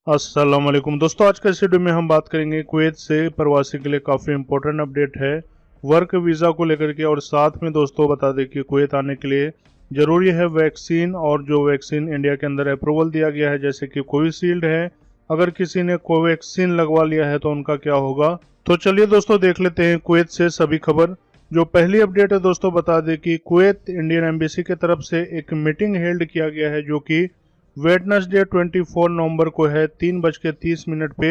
अस्सलाम वालेकुम दोस्तों, आज के इस वीडियो में हम बात करेंगे कुवैत से प्रवासी के लिए काफ़ी इंपॉर्टेंट अपडेट है वर्क वीज़ा को लेकर के। और साथ में दोस्तों बता दें कि कुवैत आने के लिए ज़रूरी है वैक्सीन, और जो वैक्सीन इंडिया के अंदर अप्रूवल दिया गया है जैसे कि कोविशील्ड है। अगर किसी ने कोवैक्सीन लगवा लिया है तो उनका क्या होगा। तो चलिए दोस्तों देख लेते हैं कुवैत से सभी खबर। जो पहली अपडेट है दोस्तों, बता दें कि कुवैत इंडियन एम्बेसी की तरफ से एक मीटिंग हेल्ड किया गया है जो कि वेडनेसडे 24 नवंबर को है 3:30 पे।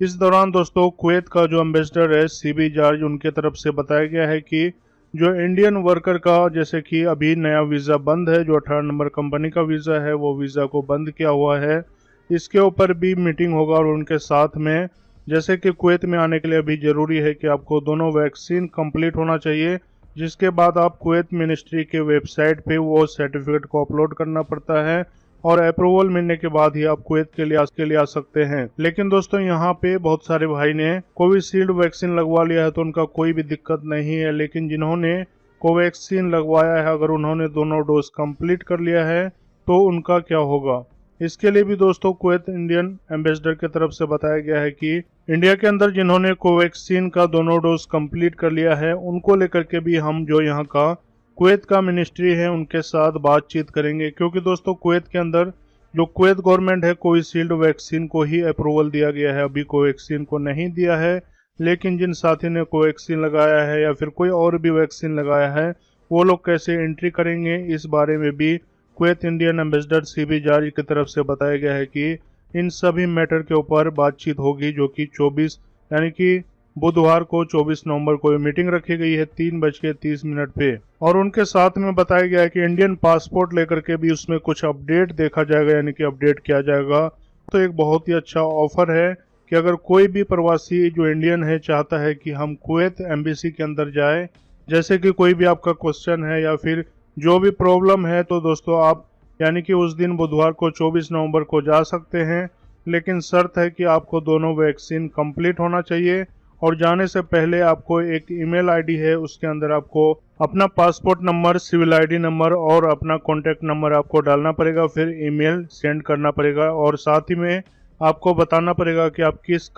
इस दौरान दोस्तों कुवैत का जो एम्बेसडर है सीबी जॉर्ज, उनके तरफ से बताया गया है कि जो इंडियन वर्कर का जैसे कि अभी नया वीज़ा बंद है, जो 18 नंबर कंपनी का वीज़ा है वो वीज़ा को बंद किया हुआ है, इसके ऊपर भी मीटिंग होगा। और उनके साथ में जैसे कि कुवैत में आने के लिए अभी ज़रूरी है कि आपको दोनों वैक्सीन कंप्लीट होना चाहिए, जिसके बाद आप कुवैत मिनिस्ट्री के वेबसाइट पे वो सर्टिफिकेट को अपलोड करना पड़ता है और अप्रूवल मिलने के बाद ही आप कुवैत के लिए आ सकते हैं। लेकिन दोस्तों यहाँ पे बहुत सारे भाई ने कोविशील्ड वैक्सीन लगवा लिया है तो उनका कोई भी दिक्कत नहीं है, लेकिन जिन्होंने कोवैक्सीन लगवाया है अगर उन्होंने दोनों डोज कंप्लीट कर लिया है तो उनका क्या होगा। इसके लिए भी दोस्तों कुवैत इंडियन एम्बेसडर की तरफ से बताया गया है कि इंडिया के अंदर जिन्होंने कोवैक्सीन का दोनों डोज कंप्लीट कर लिया है उनको लेकर के भी हम जो यहाँ का कुवैत का मिनिस्ट्री है उनके साथ बातचीत करेंगे, क्योंकि दोस्तों कुवैत के अंदर जो कुवैत गवर्नमेंट है कोविशील्ड वैक्सीन को ही अप्रूवल दिया गया है, अभी कोवैक्सीन को नहीं दिया है। लेकिन जिन साथी ने कोवैक्सीन लगाया है या फिर कोई और भी वैक्सीन लगाया है वो लोग कैसे एंट्री करेंगे, इस बारे में भी कुवैत इंडियन एम्बेसडर सीबी जारी की तरफ से बताया गया है कि इन सभी मैटर के ऊपर बातचीत होगी, जो कि 24 यानी कि बुधवार को 24 नवंबर को ये मीटिंग रखी गई है 3:30 पे। और उनके साथ में बताया गया है कि इंडियन पासपोर्ट लेकर के भी उसमें कुछ अपडेट देखा जाएगा, यानी कि अपडेट किया जाएगा। तो एक बहुत ही अच्छा ऑफर है कि अगर कोई भी प्रवासी जो इंडियन है चाहता है कि हम कुवैत एम्बेसी के अंदर जाए, जैसे कि कोई भी आपका क्वेश्चन है या फिर जो भी प्रॉब्लम है, तो दोस्तों आप यानी कि उस दिन बुधवार को 24 नवंबर को जा सकते हैं। लेकिन शर्त है कि आपको दोनों वैक्सीन कंप्लीट होना चाहिए और जाने से पहले आपको एक ईमेल आईडी है उसके अंदर आपको अपना passport number, civil ID number और अपना कॉन्टैक्ट नंबर आपको डालना पड़ेगा, फिर ईमेल सेंड करना पड़ेगा। और साथ ही में आपको बताना पड़ेगा कि आप किस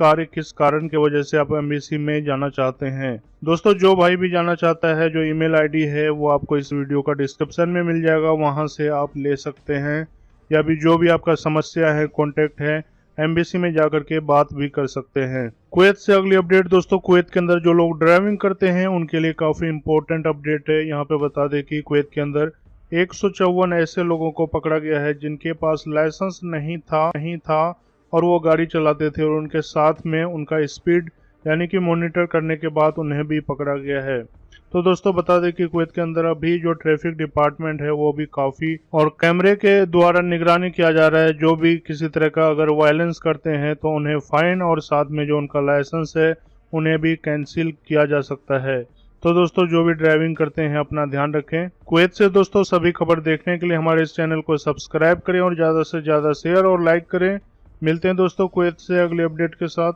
कारण की वजह से आप एम्बेसी में जाना चाहते हैं। दोस्तों जो भाई भी जाना चाहता है, जो ईमेल आईडी है वो आपको इस वीडियो का डिस्क्रिप्शन में मिल जाएगा, वहां से आप ले सकते हैं। या भी जो भी आपका समस्या है, कॉन्टैक्ट है, एम्बेसी में जाकर के बात भी कर सकते हैं। कुवैत से अगली अपडेट दोस्तों, कुवैत के अंदर जो लोग ड्राइविंग करते हैं उनके लिए काफ़ी इंपॉर्टेंट अपडेट है। यहाँ पे बता दें कि कुवैत के अंदर 154 ऐसे लोगों को पकड़ा गया है जिनके पास लाइसेंस नहीं था और वो गाड़ी चलाते थे, और उनके साथ में उनका स्पीड यानी कि मॉनिटर करने के बाद उन्हें भी पकड़ा गया है। तो दोस्तों बता दें कि कुवैत के अंदर अभी जो ट्रैफिक डिपार्टमेंट है वो भी काफ़ी और कैमरे के द्वारा निगरानी किया जा रहा है। जो भी किसी तरह का अगर वायलेंस करते हैं तो उन्हें फाइन और साथ में जो उनका लाइसेंस है उन्हें भी कैंसिल किया जा सकता है। तो दोस्तों जो भी ड्राइविंग करते हैं अपना ध्यान रखें। कुवैत से दोस्तों सभी खबर देखने के लिए हमारे इस चैनल को सब्सक्राइब करें और ज़्यादा से ज़्यादा शेयर और लाइक करें। मिलते हैं दोस्तों कुवैत से अगले अपडेट के साथ।